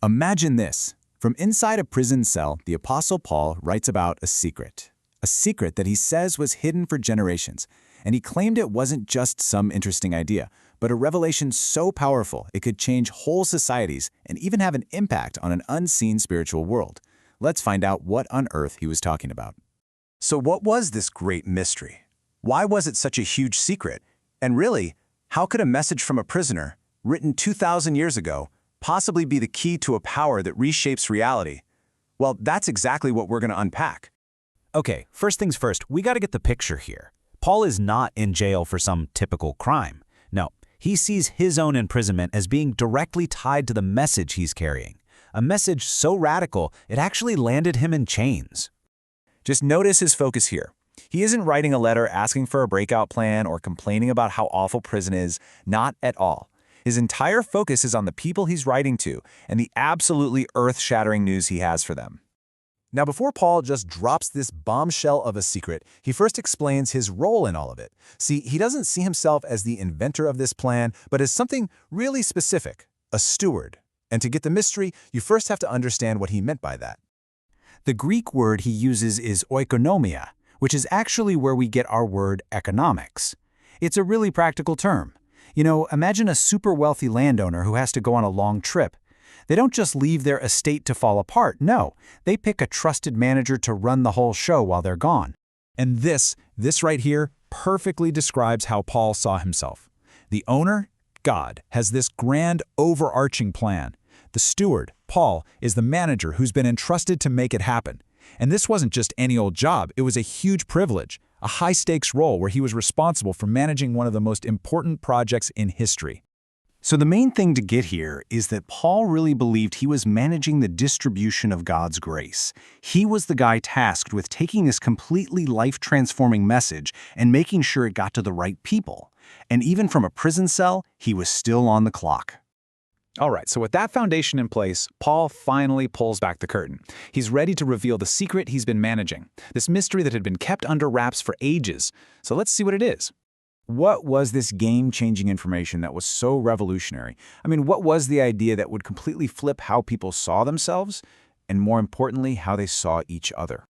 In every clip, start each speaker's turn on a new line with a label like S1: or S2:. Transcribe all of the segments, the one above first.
S1: Imagine this. From inside a prison cell, the Apostle Paul writes about a secret that he says was hidden for generations, and he claimed it wasn't just some interesting idea, but a revelation so powerful it could change whole societies and even have an impact on an unseen spiritual world. Let's find out what on earth he was talking about.
S2: So what was this great mystery? Why was it such a huge secret? And really, how could a message from a prisoner, written 2,000 years ago, possibly be the key to a power that reshapes reality? Well, that's exactly what we're going to unpack.
S3: Okay, first things first, we got to get the picture here. Paul is not in jail for some typical crime. No, he sees his own imprisonment as being directly tied to the message he's carrying. A message so radical, it actually landed him in chains.
S1: Just notice his focus here. He isn't writing a letter asking for a breakout plan or complaining about how awful prison is, not at all. His entire focus is on the people he's writing to and the absolutely earth-shattering news he has for them. Now, before Paul just drops this bombshell of a secret, he first explains his role in all of it. See, he doesn't see himself as the inventor of this plan, but as something really specific, a steward. And to get the mystery, you first have to understand what he meant by that.
S3: The Greek word he uses is oikonomia, which is actually where we get our word economics. It's a really practical term. You know, imagine a super wealthy landowner who has to go on a long trip. They don't just leave their estate to fall apart. No, they pick a trusted manager to run the whole show while they're gone.
S1: And this right here perfectly describes how Paul saw himself. The owner, God, has this grand overarching plan. The steward, Paul, is the manager who's been entrusted to make it happen. And this wasn't just any old job, it was a huge privilege, a high-stakes role where he was responsible for managing one of the most important projects in history.
S2: So the main thing to get here is that Paul really believed he was managing the distribution of God's grace. He was the guy tasked with taking this completely life-transforming message and making sure it got to the right people. And even from a prison cell, he was still on the clock.
S1: All right, so with that foundation in place, Paul finally pulls back the curtain. He's ready to reveal the secret he's been managing, this mystery that had been kept under wraps for ages. So let's see what it is. What was this game-changing information that was so revolutionary? I mean, what was the idea that would completely flip how people saw themselves, and more importantly, how they saw each other?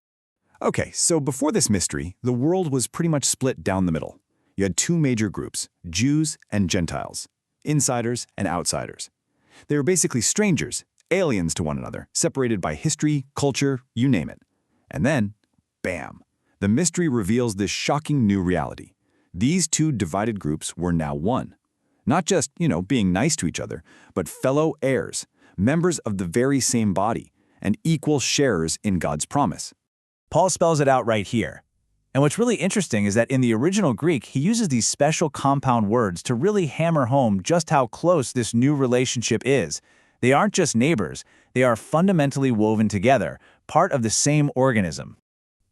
S1: Okay, so before this mystery, the world was pretty much split down the middle. You had two major groups, Jews and Gentiles, insiders and outsiders. They were basically strangers, aliens to one another, separated by history, culture, you name it. And then, bam, the mystery reveals this shocking new reality. These two divided groups were now one. Not just, being nice to each other, but fellow heirs, members of the very same body, and equal sharers in God's promise. Paul spells it out right here. And what's really interesting is that in the original Greek, he uses these special compound words to really hammer home just how close this new relationship is. They aren't just neighbors, they are fundamentally woven together, part of the same organism.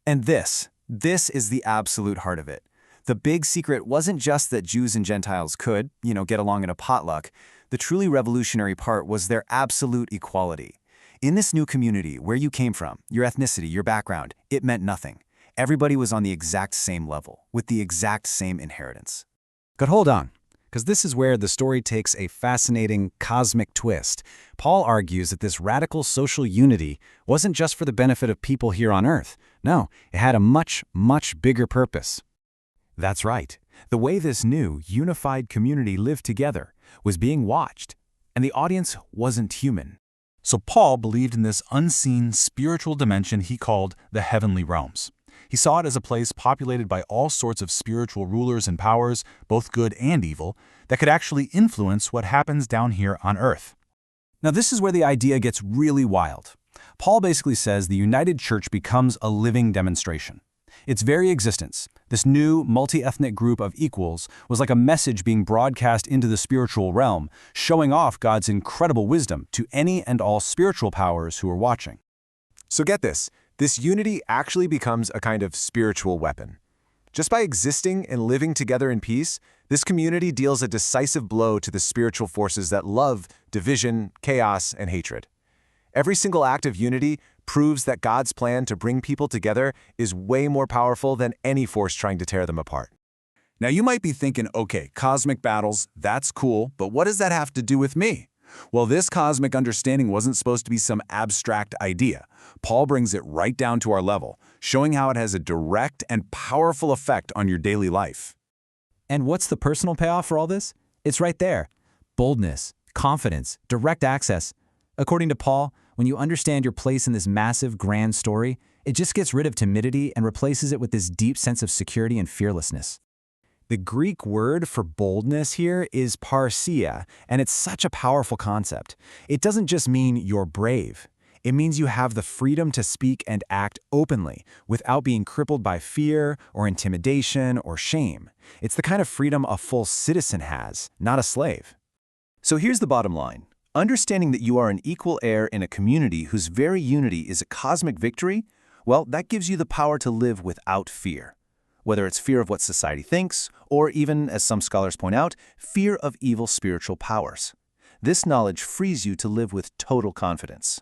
S1: And this is the absolute heart of it. The big secret wasn't just that Jews and Gentiles could, get along in a potluck. The truly revolutionary part was their absolute equality. In this new community, where you came from, your ethnicity, your background, it meant nothing. Everybody was on the exact same level, with the exact same inheritance.
S3: But hold on, because this is where the story takes a fascinating cosmic twist. Paul argues that this radical social unity wasn't just for the benefit of people here on Earth. No, it had a much, much bigger purpose. That's right. The way this new, unified community lived together was being watched, and the audience wasn't human. So Paul believed in this unseen spiritual dimension he called the heavenly realms. He saw it as a place populated by all sorts of spiritual rulers and powers, both good and evil, that could actually influence what happens down here on Earth. Now this is where the idea gets really wild. Paul basically says the united church becomes a living demonstration. Its very existence, this new multi-ethnic group of equals, was like a message being broadcast into the spiritual realm, showing off God's incredible wisdom to any and all spiritual powers who are watching.
S1: So get this unity actually becomes a kind of spiritual weapon. Just by existing and living together in peace, this community deals a decisive blow to the spiritual forces that love division, chaos, and hatred. Every single act of unity proves that God's plan to bring people together is way more powerful than any force trying to tear them apart. Now you might be thinking, okay, cosmic battles, that's cool, but what does that have to do with me? Well, this cosmic understanding wasn't supposed to be some abstract idea. Paul brings it right down to our level, showing how it has a direct and powerful effect on your daily life.
S3: And what's the personal payoff for all this? It's right there. Boldness, confidence, direct access. According to Paul, when you understand your place in this massive, grand story, it just gets rid of timidity and replaces it with this deep sense of security and fearlessness. The Greek word for boldness here is parrhesia, and it's such a powerful concept. It doesn't just mean you're brave. It means you have the freedom to speak and act openly without being crippled by fear or intimidation or shame. It's the kind of freedom a full citizen has, not a slave.
S2: So here's the bottom line. Understanding that you are an equal heir in a community whose very unity is a cosmic victory, well, that gives you the power to live without fear. Whether it's fear of what society thinks, or even, as some scholars point out, fear of evil spiritual powers. This knowledge frees you to live with total confidence.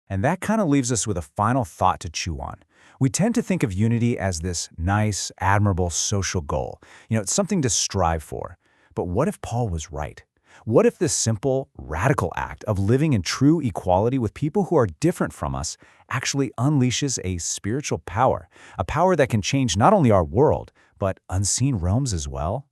S3: And that kind of leaves us with a final thought to chew on. We tend to think of unity as this nice, admirable social goal. It's something to strive for. But what if Paul was right? What if this simple, radical act of living in true equality with people who are different from us actually unleashes a spiritual power, a power that can change not only our world, but unseen realms as well?